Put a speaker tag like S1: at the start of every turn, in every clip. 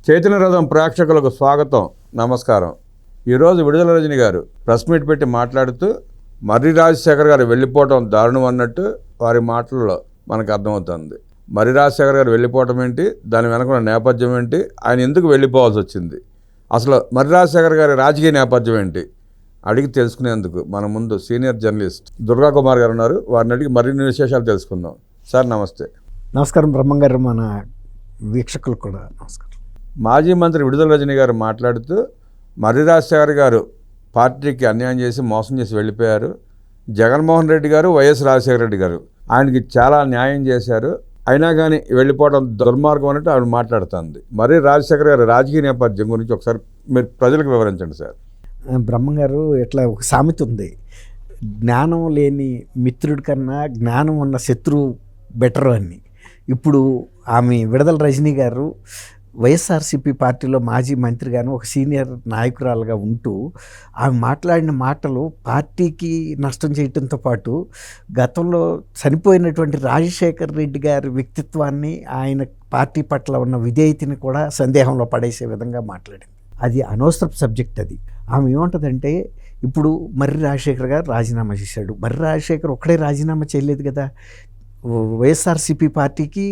S1: చైతన్య రథం ప్రేక్షకులకు స్వాగతం, నమస్కారం. ఈరోజు విడుదల రజని గారు ప్రెస్ మీట్ పెట్టి మాట్లాడుతూ మర్రి రాజశేఖర్ గారు వెళ్ళిపోవటం దారుణం అన్నట్టు వారి మాటల్లో మనకు అర్థమవుతుంది. మర్రి రాజశేఖర్ గారు వెళ్ళిపోవటం ఏంటి, దాని వెనకున్న నేపథ్యం ఏంటి, ఆయన ఎందుకు వెళ్ళిపోవాల్సి వచ్చింది, అసలు మర్రి రాజశేఖర్ గారి రాజకీయ నేపథ్యం ఏంటి అడిగి తెలుసుకునేందుకు మన ముందు సీనియర్ జర్నలిస్ట్ దుర్గా కుమార్ గారు ఉన్నారు. వారిని అడిగి మరిన్ని విశేషాలు తెలుసుకుందాం. సార్ నమస్తే.
S2: నమస్కారం బ్రహ్మంగారు, మన వీక్షకులకు కూడా నమస్కారం.
S1: మాజీ మంత్రి విడుదల రజని గారు మాట్లాడుతూ మర్రి రాజశేఖర్ గారు పార్టీకి అన్యాయం చేసి మోసం చేసి వెళ్ళిపోయారు. జగన్మోహన్ రెడ్డి గారు, వైఎస్ రాజశేఖర రెడ్డి గారు ఆయనకి చాలా న్యాయం చేశారు, అయినా కానీ వెళ్ళిపోవడం దుర్మార్గం అన్నట్టు ఆవిడ మాట్లాడుతుంది. మర్రి రాజశేఖర్ గారి రాజకీయ నేపథ్యం గురించి ఒకసారి మీరు ప్రజలకు వివరించండి సార్.
S2: బ్రహ్మంగారు, ఇట్లా ఒక సామెత ఉంది, జ్ఞానం లేని మిత్రుడి కన్నా జ్ఞానం ఉన్న శత్రువు బెటరు అని. ఇప్పుడు ఆమె విడుదల రజని గారు వైఎస్ఆర్సీపీ పార్టీలో మాజీ మంత్రిగాను ఒక సీనియర్ నాయకురాలుగా ఉంటూ ఆమె మాట్లాడిన మాటలు పార్టీకి నష్టం చేయడంతో పాటు గతంలో చనిపోయినటువంటి రాజశేఖర్ రెడ్డి గారి వ్యక్తిత్వాన్ని, ఆయన పార్టీ పట్ల ఉన్న విధేయతని కూడా సందేహంలో పడేసే విధంగా మాట్లాడింది. అది అనవసరపు సబ్జెక్ట్. అది ఆమె ఏమంటుందంటే, ఇప్పుడు మర్రి రాజశేఖర్ గారు రాజీనామా చేశాడు. మర్రి రాజశేఖర్ ఒక్కడే రాజీనామా చేయలేదు కదా, వైఎస్ఆర్సీపీ పార్టీకి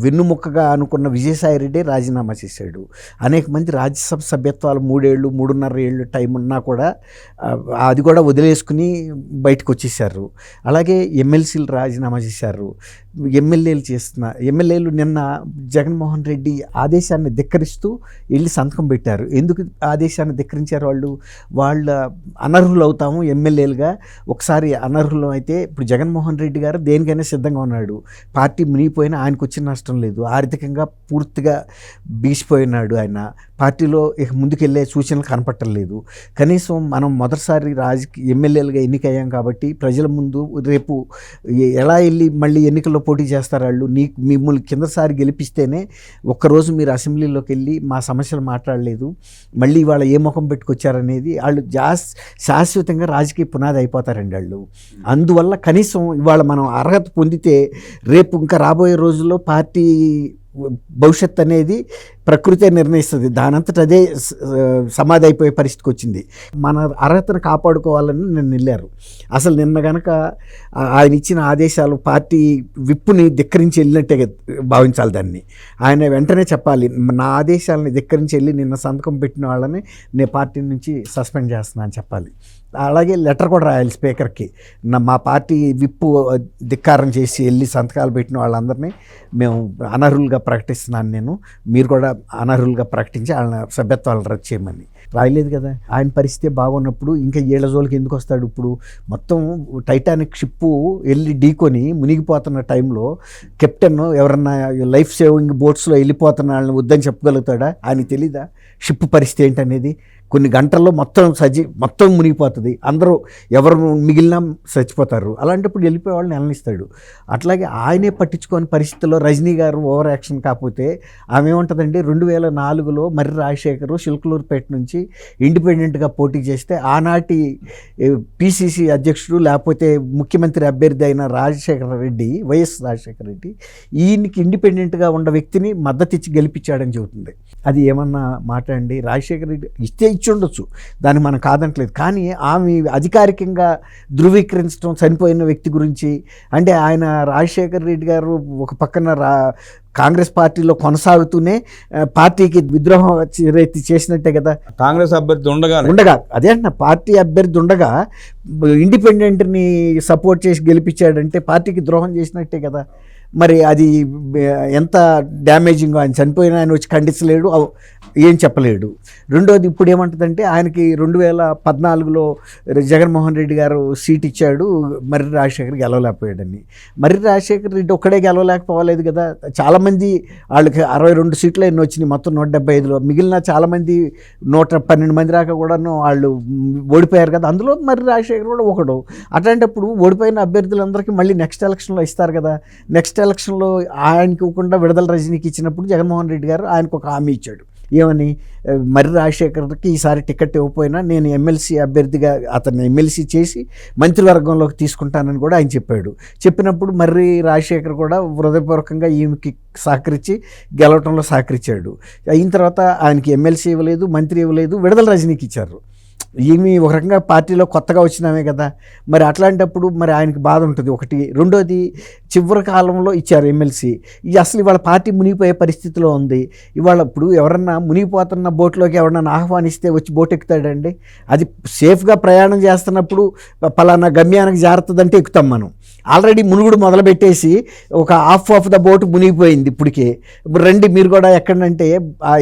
S2: వెన్నుముక్కగా అనుకున్న విజయసాయిరెడ్డి రాజీనామా చేశాడు. అనేక మంది రాజ్యసభ సభ్యత్వాలు 3 ఏళ్ళు 3.5 ఏళ్ళు టైం ఉన్నా కూడా అది కూడా వదిలేసుకుని బయటకు వచ్చేసారు. అలాగే ఎమ్మెల్సీలు రాజీనామా చేశారు. ఎమ్మెల్యేలు నిన్న జగన్మోహన్ రెడ్డి ఆదేశాన్ని ధిక్కరిస్తూ వెళ్ళి సంతకం పెట్టారు. ఎందుకు ఆదేశాన్ని ధిక్కరించారు? వాళ్ళ అనర్హులు అవుతాము ఎమ్మెల్యేలుగా. ఒకసారి అనర్హులు అయితే ఇప్పుడు జగన్మోహన్ రెడ్డి గారు దేనికైనా సిద్ధంగా ఉన్నాడు. పార్టీ మునిగిపోయినా ఆయనకు వచ్చిన నష్టం లేదు. ఆర్థికంగా పూర్తిగా బీసిపోయినాడు. ఆయన పార్టీలో ఇక ముందుకెళ్ళే సూచనలు కనపట్టలేదు. కనీసం మనం మొదటిసారి ఎమ్మెల్యేలుగా ఎన్నికయ్యాం కాబట్టి ప్రజల ముందు రేపు ఎలా వెళ్ళి మళ్ళీ ఎన్నికల్లో పోటీ చేస్తారు వాళ్ళు. మిమ్మల్ని కిందసారి గెలిపిస్తేనే ఒక్కరోజు మీరు అసెంబ్లీలోకి వెళ్ళి మా సమస్యలు మాట్లాడలేదు, మళ్ళీ ఇవాళ ఏ ముఖం పెట్టుకొచ్చారనేది వాళ్ళు శాశ్వతంగా రాజకీయ పునాది అయిపోతారండి వాళ్ళు. అందువల్ల కనీసం ఇవాళ మనం అర్హత పొందితే రేపు ఇంకా రాబోయే రోజుల్లో పార్టీ భవిష్యత్ అనేది ప్రకృతే నిర్ణయిస్తుంది. దానంతట అదే సమాధి అయిపోయే పరిస్థితికి వచ్చింది. మన అర్హతను కాపాడుకోవాలని నిన్న వెళ్ళారు. అసలు నిన్న కనుక ఆయన ఇచ్చిన ఆదేశాలు పార్టీ విప్పుని ధిక్కరించి వెళ్ళినట్టే భావించాలి దాన్ని. ఆయన వెంటనే చెప్పాలి, నా ఆదేశాలని ధిక్కరించి వెళ్ళి నిన్న సంతకం పెట్టిన వాళ్ళని నేను పార్టీ నుంచి సస్పెండ్ చేస్తున్నా అని చెప్పాలి. అలాగే లెటర్ కూడా రాయాలి స్పీకర్కి, మా పార్టీ విప్పు ధిక్కారం చేసి వెళ్ళి సంతకాలు పెట్టిన వాళ్ళందరినీ మేము అనర్హులుగా ప్రకటిస్తున్నాను, మీరు కూడా అనర్హులుగా ప్రకటించి వాళ్ళ సభ్యత్వాలను రద్దు చేయమని. రాయలేదు కదా. ఆయన పరిస్థితి బాగున్నప్పుడు ఇంకా ఏళ్ల జోలికి ఎందుకు వస్తాడు? ఇప్పుడు మొత్తం టైటానిక్ షిప్పు వెళ్ళి ఢీకొని మునిగిపోతున్న టైంలో కెప్టెన్ ఎవరన్నా లైఫ్ సేవింగ్ బోట్స్లో వెళ్ళిపోతున్న వాళ్ళని వద్దని చెప్పగలుగుతాడా? ఆయనకి తెలీదా షిప్ పరిస్థితి ఏంటనేది? కొన్ని గంటల్లో మొత్తం మునిగిపోతుంది, అందరూ ఎవరు మిగిలినా చచ్చిపోతారు. అలాంటప్పుడు వెళ్ళిపోయే వాళ్ళని నిలనిస్తాడు. అట్లాగే ఆయనే పట్టించుకోని పరిస్థితుల్లో రజనీ గారు ఓవర్ యాక్షన్ కాకపోతే ఆమె ఏముంటుందండి, 2004లో మర్రి రాజశేఖర్ సిల్కలూరుపేట నుంచి ఇండిపెండెంట్గా పోటీ చేస్తే ఆనాటి పిసిసి అధ్యక్షుడు లేకపోతే ముఖ్యమంత్రి అభ్యర్థి అయిన వైఎస్ రాజశేఖర రెడ్డి ఈయనకి ఇండిపెండెంట్గా ఉన్న వ్యక్తిని మద్దతు ఇచ్చి గెలిపించాడని చెబుతుంది. అది ఏమన్నా మాట అండి? రాజశేఖర రెడ్డి ఇచ్చి ఉండొచ్చు, దాన్ని మనం కాదంటలేదు. కానీ ఆమె అధికారికంగా ధృవీకరించడం చనిపోయిన వ్యక్తి గురించి అంటే, ఆయన రాజశేఖర రెడ్డి గారు ఒక పక్కన కాంగ్రెస్ పార్టీలో కొనసాగుతూనే పార్టీకి విద్రోహం చేసినట్టే కదా.
S1: కాంగ్రెస్ అభ్యర్థి ఉండగా
S2: అదే అంటున్నా, పార్టీ అభ్యర్థి ఉండగా ఇండిపెండెంట్ని సపోర్ట్ చేసి గెలిపించాడంటే పార్టీకి ద్రోహం చేసినట్టే కదా. మరి అది ఎంత డ్యామేజింగ్. ఆయన చనిపోయిన ఆయన వచ్చి ఖండించలేడు, ఏం చెప్పలేడు. రెండోది ఇప్పుడు ఏమంటుందంటే, ఆయనకి 2014లో జగన్మోహన్ రెడ్డి గారు సీట్ ఇచ్చాడు, మర్రి రాజశేఖర్ గెలవలేకపోయాడని. మర్రి రాజశేఖర్ రెడ్డి ఒక్కడే గెలవలేకపోలేదు కదా. చాలామంది వాళ్ళకి 62 సీట్లు ఎన్ని వచ్చినాయి మొత్తం 175లో. మిగిలిన చాలామంది 112 మంది దాకా కూడాను వాళ్ళు ఓడిపోయారు కదా. అందులో మర్రి రాజశేఖర్ కూడా ఒకడు. అట్లాంటప్పుడు ఓడిపోయిన అభ్యర్థులందరికీ మళ్ళీ నెక్స్ట్ ఎలక్షన్లో ఇస్తారు కదా. నెక్స్ట్ ఎలక్షన్లో ఆయనకి ఇవ్వకుండా విడుదల రజనీకి ఇచ్చినప్పుడు జగన్మోహన్ రెడ్డి గారు ఆయనకు ఒక హామీ ఇచ్చాడు, ఏమని మర్రి రాజశేఖర్కి ఈసారి టికెట్ ఇవ్వకపోయినా నేను ఎమ్మెల్సీ అభ్యర్థిగా అతన్ని ఎమ్మెల్సీ చేసి మంత్రివర్గంలోకి తీసుకుంటానని కూడా ఆయన చెప్పాడు. చెప్పినప్పుడు మర్రి రాజశేఖర్ కూడా హృదయపూర్వకంగా ఈమెకి సహకరించి గెలవటంలో సహకరించాడు. అయిన తర్వాత ఆయనకి ఎమ్మెల్సీ ఇవ్వలేదు, మంత్రి ఇవ్వలేదు, విడుదల రజనీకి ఇచ్చారు. ఈమె ఒక రకంగా పార్టీలో కొత్తగా వచ్చినామే కదా, మరి అట్లాంటప్పుడు మరి ఆయనకి బాధ ఉంటుంది ఒకటి. రెండోది చివరి కాలంలో ఇచ్చారు ఎమ్మెల్సీ. అసలు ఇవాళ పార్టీ మునిగిపోయే పరిస్థితిలో ఉంది. ఇవాళ ఇప్పుడు ఎవరన్నా మునిగిపోతున్న బోట్లోకి ఎవరన్నా ఆహ్వానిస్తే వచ్చి బోట్ ఎక్కుతాడండి? అది సేఫ్గా ప్రయాణం చేస్తున్నప్పుడు పలానా గమ్యానికి జారుతుందంటే ఎక్కుతాం మనం. ఆల్రెడీ మునుగుడు మొదలుపెట్టేసి ఒక హాఫ్ ఆఫ్ ద బోట్ మునిగిపోయింది ఇప్పటికే. ఇప్పుడు రండి మీరు కూడా ఎక్కడంటే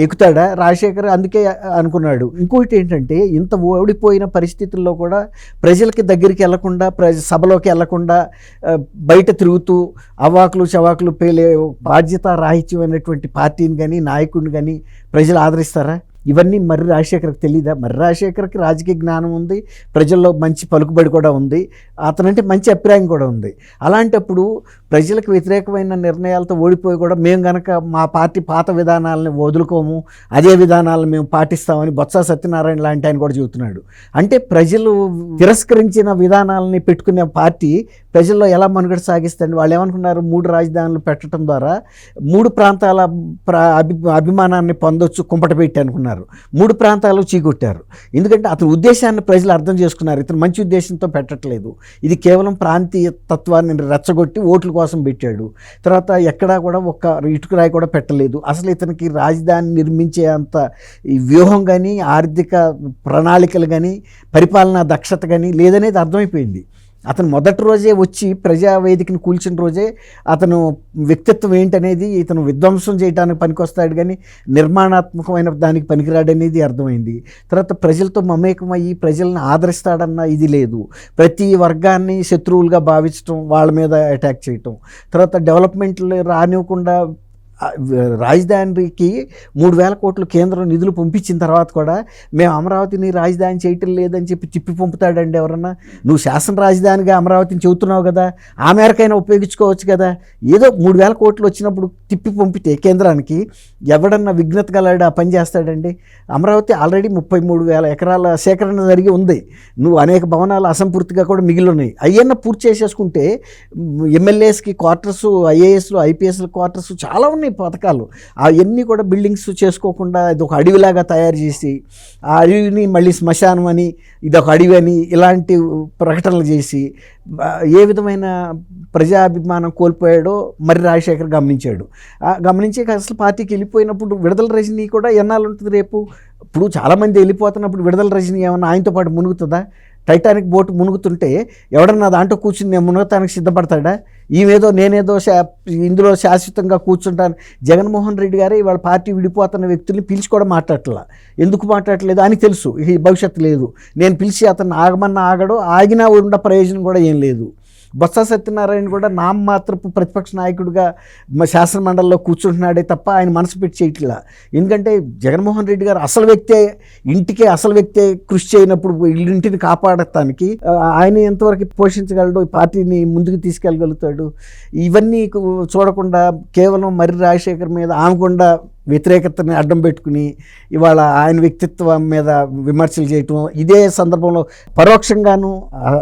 S2: ఎక్కుతాడా రాజశేఖర్? అందుకే అనుకున్నాడు. ఇంకోటి ఏంటంటే ఇంత ఓడిపోయిన పరిస్థితుల్లో కూడా ప్రజలకి దగ్గరికి వెళ్లకుండా, సభలోకి వెళ్లకుండా బయట తిరుగుతూ అవాకులు చవాకులు పేలే బాధ్యత రాహిత్యమైనటువంటి పార్టీని కానీ నాయకుడిని కానీ ప్రజలు ఆదరిస్తారా? ఇవన్నీ మర్రి రాజశేఖర్కి తెలీదా? మర్రి రాజశేఖర్కి రాజకీయ జ్ఞానం ఉంది, ప్రజల్లో మంచి పలుకుబడి కూడా ఉంది, అతనంటే మంచి అభిప్రాయం కూడా ఉంది. అలాంటప్పుడు ప్రజలకు వ్యతిరేకమైన నిర్ణయాలతో ఓడిపోయి కూడా మేము కనుక మా పార్టీ పాత విధానాలను వదులుకోము, అదే విధానాలను మేము పాటిస్తామని బొత్స సత్యనారాయణ లాంటి ఆయన కూడా చెబుతున్నాడు. అంటే ప్రజలు తిరస్కరించిన విధానాలని పెట్టుకునే పార్టీ ప్రజల్లో ఎలా మనుగడ సాగిస్తుంది? వాళ్ళు ఏమనుకున్నారు? 3 రాజధానులు పెట్టడం ద్వారా 3 ప్రాంతాల అభిమానాన్ని పొందొచ్చు, కుంపట పెట్టి అనుకున్నారు. 3 ప్రాంతాలు చీకొట్టారు. ఎందుకంటే అతని ఉద్దేశాన్ని ప్రజలు అర్థం చేసుకున్నారు. ఇతను మంచి ఉద్దేశంతో పెట్టట్లేదు, ఇది కేవలం ప్రాంతీయ తత్వాన్ని రెచ్చగొట్టి ఓట్ల కోసం పెట్టాడు. తర్వాత ఎక్కడా కూడా ఒక్క ఇటుకరాయి కూడా పెట్టలేదు. అసలు ఇతనికి రాజధాని నిర్మించే అంత ఈ వ్యూహం కానీ, ఆర్థిక ప్రణాళికలు కానీ, పరిపాలనా దక్షత కానీ లేదనేది అర్థమైపోయింది. అతను మొదటి రోజే వచ్చి ప్రజావేదికను కూల్చిన రోజే అతను వ్యక్తిత్వం ఏంటనేది, ఇతను విధ్వంసం చేయడానికి పనికొస్తాడు కానీ నిర్మాణాత్మకమైన దానికి పనికిరాడనేది అర్థమైంది. తర్వాత ప్రజలతో మమేకమయ్యి ప్రజలను ఆదరిస్తాడన్న ఇది లేదు. ప్రతి వర్గాన్ని శత్రువులుగా భావించడం, వాళ్ళ మీద అటాక్ చేయటం, తర్వాత డెవలప్మెంట్లు రానివ్వకుండా రాజధానికి 3,000 కోట్లు కేంద్రం నిధులు పంపించిన తర్వాత కూడా మేము అమరావతిని రాజధాని చేయటం లేదని చెప్పి తిప్పి పంపుతాడండి ఎవరన్నా? నువ్వు శాసన రాజధానిగా అమరావతిని చెబుతున్నావు కదా, ఆ మేరకైనా ఉపయోగించుకోవచ్చు కదా. ఏదో 3,000 కోట్లు వచ్చినప్పుడు తిప్పి పంపితే కేంద్రానికి ఎవడన్నా విఘ్నత గలడు ఆ పని చేస్తాడండి? అమరావతి ఆల్రెడీ 33,000 ఎకరాల సేకరణ జరిగి ఉంది. నువ్వు అనేక భవనాలు అసంపూర్తిగా కూడా మిగిలి ఉన్నాయి. అవన్నీ పూర్తి చేసేసుకుంటే ఎమ్మెల్యేస్కి క్వార్టర్స్, ఐఏఎస్లు ఐపీఎస్ల క్వార్టర్స్ చాలా ఉన్నాయి పథకాలు. అవన్నీ కూడా బిల్డింగ్స్ చేసుకోకుండా ఇది ఒక అడవిలాగా తయారు చేసి ఆ అడవిని మళ్ళీ శ్మశానం అని, ఇది ఒక అడవి అని ఇలాంటి ప్రకటనలు చేసి ఏ విధమైన ప్రజాభిమానం కోల్పోయాడో మర్రి రాజశేఖర్ గమనించాడు. గమనించి అసలు పార్టీకి వెళ్ళిపోయినప్పుడు విడుదల రజనీ కూడా ఎన్నాళ్ళు ఉంటుంది రేపు? ఇప్పుడు చాలామంది వెళ్ళిపోతున్నప్పుడు విడుదల రజనీ ఏమన్నా ఆయనతో పాటు మునుగుతుందా? టైటానిక్ బోటు మునుగుతుంటే ఎవడన్నా దాంట్లో కూర్చుని నేను మునగటానికి సిద్ధపడతాడా? ఈమెదో నేనేదో ఇందులో శాశ్వతంగా కూర్చుంటాను. జగన్మోహన్ రెడ్డి గారే ఇవాళ పార్టీ విడిపోతున్న వ్యక్తుల్ని పిలిచి కూడా మాట్లాడట్లా. ఎందుకు మాట్లాడట్లేదు అని తెలుసు, ఈ భవిష్యత్తు లేదు. నేను పిలిచి అతను ఆగమన్నా ఆగడో, ఆగినా ఉండ ప్రయోజనం కూడా ఏం లేదు. బొత్స సత్యనారాయణ కూడా నామమాత్రపు ప్రతిపక్ష నాయకుడిగా శాసన మండలిలో కూర్చుంటున్నాడే తప్ప ఆయన మనసు పెట్టి చేయట్లా. ఎందుకంటే జగన్మోహన్ రెడ్డి గారు అసలు వ్యక్తే, ఇంటికే అసలు వ్యక్తే కృషి చేయనప్పుడు ఇంటిని కాపాడటానికి ఆయన ఎంతవరకు పోషించగలడు, పార్టీని ముందుకు తీసుకెళ్ళగలుగుతాడు? ఇవన్నీ చూడకుండా కేవలం మర్రి రాజశేఖర్ మీద ఆమెకుండా వ్యతిరేకతని అడ్డం పెట్టుకుని ఇవాళ ఆయన వ్యక్తిత్వం మీద విమర్శలు చేయటం, ఇదే సందర్భంలో పరోక్షంగాను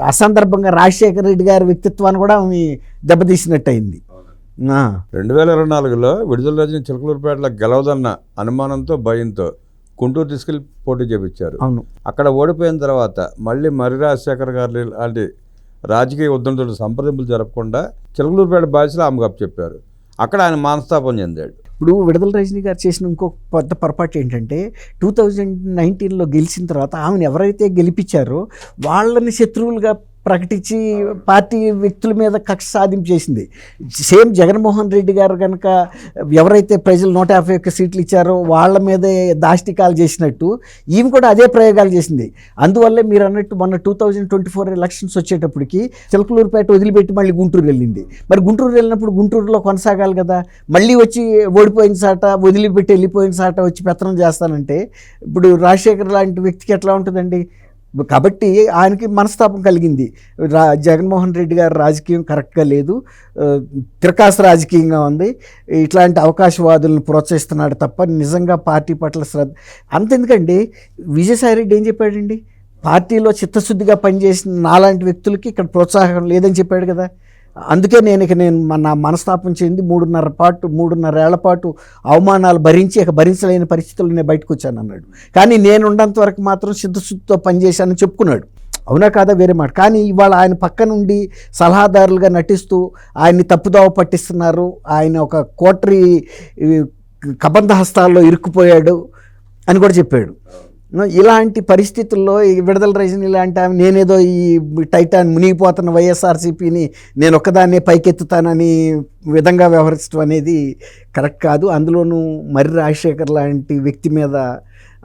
S2: అసందర్భంగా రాజశేఖర రెడ్డి గారి వ్యక్తిత్వాన్ని కూడా ఆమె దెబ్బతీసినట్టు అయింది.
S1: 2024లో విడుదల రజని చిలకలూరుపేటలో గెలవదన్న అనుమానంతో, భయంతో గుంటూరు తీసుకెళ్లి పోటీ చేపించారు.
S2: అవును.
S1: అక్కడ ఓడిపోయిన తర్వాత మళ్ళీ మర్రి రాజశేఖర్ గారు లాంటి రాజకీయ ఉద్యమంతో సంప్రదింపులు జరపకుండా చిలకలూరుపేట బాధ్యతలు ఆమెకు అప్పచెప్పారు. అక్కడ ఆయన మనస్తాపం చెందాడు.
S2: ఇప్పుడు విడుదల రజనీ గారు చేసిన ఇంకో పెద్ద పొరపాటు ఏంటంటే 2019లో గెలిచిన తర్వాత ఆమెను ఎవరైతే గెలిపించారో వాళ్ళని శత్రువులుగా ప్రకటించి పార్టీ వ్యక్తుల మీద కక్ష సాధింపు చేసింది. సేమ్ జగన్మోహన్ రెడ్డి గారు కనుక ఎవరైతే ప్రజలు 151 సీట్లు ఇచ్చారో వాళ్ళ మీదే దాష్టికాలు చేసినట్టు ఈమె కూడా అదే ప్రయోగాలు చేసింది. అందువల్లే మీరు అన్నట్టు మొన్న 2024 ఎలక్షన్స్ వచ్చేటప్పటికి చిలకలూరుపేట వదిలిపెట్టి మళ్ళీ గుంటూరు వెళ్ళింది. మరి గుంటూరు వెళ్ళినప్పుడు గుంటూరులో కొనసాగాలి కదా. మళ్ళీ వచ్చి ఓడిపోయిన సాట, వదిలిపెట్టి వెళ్ళిపోయిన సాట వచ్చి పెత్తనం చేస్తానంటే ఇప్పుడు రాజశేఖర్ లాంటి వ్యక్తికి ఎట్లా ఉంటుందండి? కాబట్టి ఆయనకి మనస్తాపం కలిగింది. జగన్మోహన్ రెడ్డి గారి రాజకీయం కరెక్ట్గా లేదు, తిరకాసు రాజకీయంగా ఉంది, ఇట్లాంటి అవకాశవాదులను ప్రోత్సహిస్తున్నాడు తప్ప నిజంగా పార్టీ పట్ల శ్రద్ధ అంతెందుకండి. విజయసాయి రెడ్డి ఏం చెప్పాడండి, పార్టీలో చిత్తశుద్ధిగా పనిచేసిన నాలాంటి వ్యక్తులకి ఇక్కడ ప్రోత్సాహం లేదని చెప్పాడు కదా. అందుకే నేను నా మనస్తాపం చెంది 3.5 ఏళ్ల పాటు అవమానాలు భరించి ఇక భరించలేని పరిస్థితుల్లో నేను బయటకు వచ్చాను అన్నాడు. కానీ నేను ఉన్నంత వరకు మాత్రం చిత్తశుద్ధితో పనిచేశానని చెప్పుకున్నాడు. అవునా కాదా వేరే మాట. కానీ ఇవాళ ఆయన పక్క నుండి సలహాదారులుగా నటిస్తూ ఆయన్ని తప్పుదోవ పట్టిస్తున్నారు, ఆయన ఒక కోటరీ కబంధ హస్తాల్లో ఇరుక్కుపోయాడు అని కూడా చెప్పాడు. ఇలాంటి పరిస్థితుల్లో ఈ విడుదల రజని ఇలాంటి ఆమె నేనేదో ఈ టైటాన్ మునిగిపోతున్న వైఎస్ఆర్సీపీని నేను ఒక్కదాన్నే పైకెత్తుతానని విధంగా వ్యవహరించడం అనేది కరెక్ట్ కాదు. అందులోనూ మర్రి రాజశేఖర్ లాంటి వ్యక్తి మీద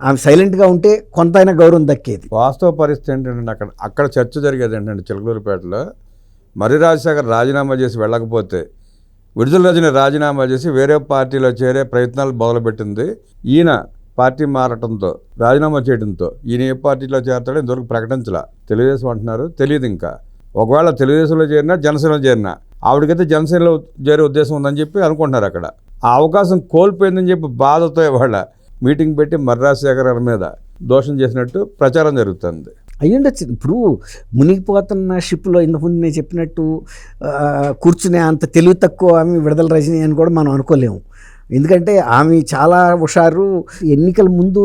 S2: ఆమె సైలెంట్గా ఉంటే కొంతైనా గౌరవం దక్కేది.
S1: వాస్తవ పరిస్థితి ఏంటంటే అక్కడ చర్చ జరిగేది ఏంటంటే చిలకలూరుపేటలో మర్రి రాజశేఖర్ రాజీనామా చేసి వెళ్ళకపోతే విడుదల రజని రాజీనామా చేసి వేరే పార్టీలో చేరే ప్రయత్నాలు మొదలుపెట్టింది. ఈయన పార్టీ మారటంతో రాజీనామా చేయడంతో ఈయన ఏ పార్టీలో చేరతాడో ఇంతవరకు ప్రకటించలా. తెలుగుదేశం అంటున్నారు, తెలియదు ఇంకా. ఒకవేళ తెలుగుదేశంలో చేరినా జనసేనలో చేరినా ఆవిడకైతే జనసేనలో చేరే ఉద్దేశం ఉందని చెప్పి అనుకుంటున్నారు. అక్కడ ఆ అవకాశం కోల్పోయిందని చెప్పి బాధతో ఇవాళ మీటింగ్ పెట్టి మర్రి రాజశేఖర్ గారి మీద దోషం చేసినట్టు ప్రచారం జరుగుతుంది.
S2: అయ్యుండొచ్చు. ఇప్పుడు మునిగిపోతున్న షిప్లో ఇంతకుముందు నేను చెప్పినట్టు కూర్చునే అంత తెలివి తక్కువ ఆమె విడుదల రజని అని కూడా మనం అనుకోలేము. ఎందుకంటే ఆమె చాలా హుషారు. ఎన్నికల ముందు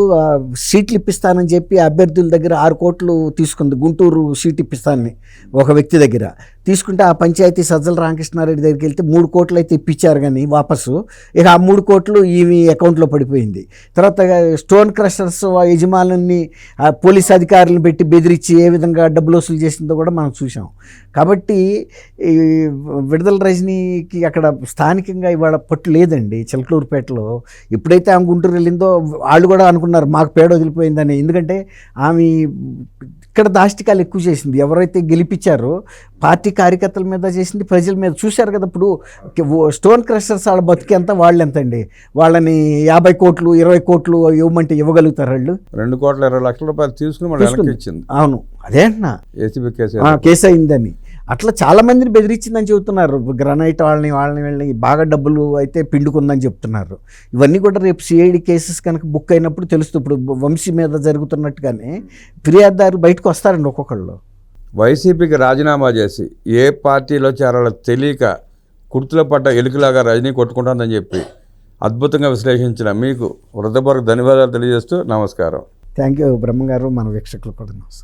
S2: సీట్లు ఇప్పిస్తానని చెప్పి అభ్యర్థుల దగ్గర 6 కోట్లు తీసుకుంది. గుంటూరు సీట్ ఇప్పిస్తానని ఒక వ్యక్తి దగ్గర తీసుకుంటే ఆ పంచాయతీ సజ్జల రామకృష్ణారెడ్డి దగ్గరికి వెళ్తే 3 కోట్లు అయితే ఇప్పించారు కానీ వాపసు. ఇక ఆ 3 కోట్లు ఈమె అకౌంట్లో పడిపోయింది. తర్వాత స్టోన్ క్రషర్స్ యజమానుల్ని పోలీస్ అధికారులను పెట్టి బెదిరించి ఏ విధంగా డబ్బులు వసూలు చేసిందో కూడా మనం చూసాం. కాబట్టి ఈ విడుదల రజనీకి అక్కడ స్థానికంగా ఇవాళ పట్టు లేదండి. చిలకలూరుపేటలో ఎప్పుడైతే ఆమె గుంటూరు వెళ్ళిందో వాళ్ళు కూడా అనుకున్నారు మాకు పేడ వదిలిపోయిందని. ఎందుకంటే ఆమె ఇక్కడ దాష్టికాలు ఎక్కువ చేసింది. ఎవరైతే గెలిపించారో పార్టీ కార్యకర్తల మీద చేసింది, ప్రజల మీద చూశారు కదా. ఇప్పుడు స్టోన్ క్రషర్స్ వాళ్ళ బతికేంత వాళ్ళు ఎంత అండి, వాళ్ళని 50 కోట్లు 20 కోట్లు ఇవ్వమంటే ఇవ్వగలుగుతారు వాళ్ళు?
S1: 2,20,00,000 రూపాయలు తీసుకుని ఇచ్చింది.
S2: అవును, అదే అంటున్నా,
S1: ఏసీబీ
S2: కేసు అయిందని. అట్లా చాలా మందిని బెదిరించిందని చెబుతున్నారు. గ్రనైట్ వాళ్ళని బాగా డబ్బులు అయితే పిండుకుందని చెప్తున్నారు. ఇవన్నీ కూడా రేపు సిఐడి కేసెస్ కనుక బుక్ అయినప్పుడు తెలుస్తుంది. ఇప్పుడు వంశీ మీద జరుగుతున్నట్టుగానే ఫిర్యాదుదారు బయటకు వస్తారండి ఒక్కొక్కళ్ళు.
S1: వైసీపీకి రాజీనామా చేసి ఏ పార్టీలో చేరాలో తెలియక కుర్తులో పడ్డ ఎలుకలాగా రజనీ కొట్టుకుంటుందని చెప్పి అద్భుతంగా విశ్లేషించిన మీకు హృదయపూర్వక ధన్యవాదాలు తెలియజేస్తూ నమస్కారం.
S2: థ్యాంక్ యూ బ్రహ్మంగారు, మన వీక్షకులు కూడా నమస్కారం.